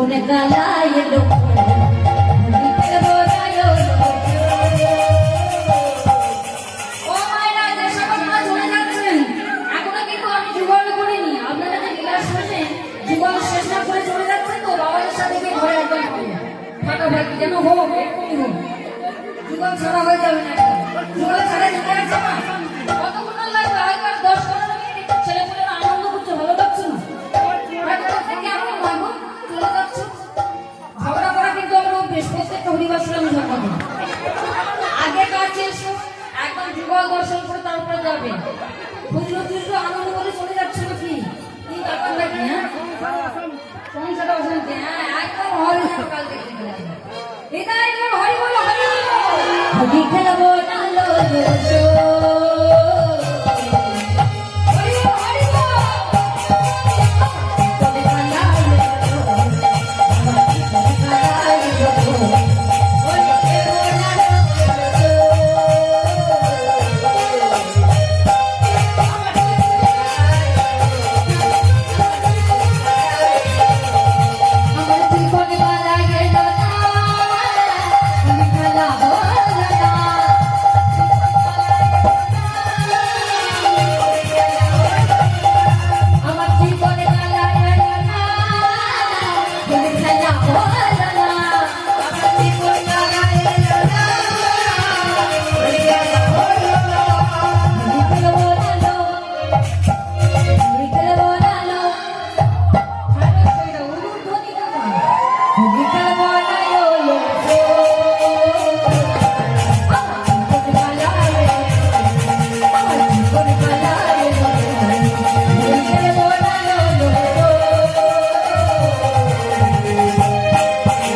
জীবনে কালাই এলো যেন হোক এক্ষুনি হোক জীবন ছাড়া হয়ে যাবে না জীবন ছাড়া যেতে আছে না কতক্ষণ লাগবে হয়তো 10-15 মিনিট ছেলেপুলেরা আনন্দ করছে ভালো লাগছে না কেমন লাগবো চলে যাচ্ছ ঝগড়া করা কিন্তু আমরা অভ্যেস প্রত্যেকটা হরিবাসরে আমি ঝগড়া করি আগে কাছে এসো একদম যুগল দর্শন করে তারপরে যাবে বুঝলো আনন্দ করে চলে যাচ্ছ নাকি কি ব্যাপার নাকি হ্যাঁ সংসারটা অশান্তি হ্যাঁ একদম হরি সকাল দেখতে গেলে হৃদয় হরি বলো হরি হরি খেলবো না লো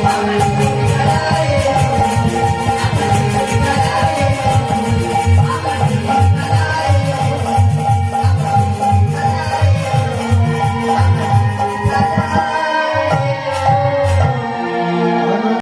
Bye.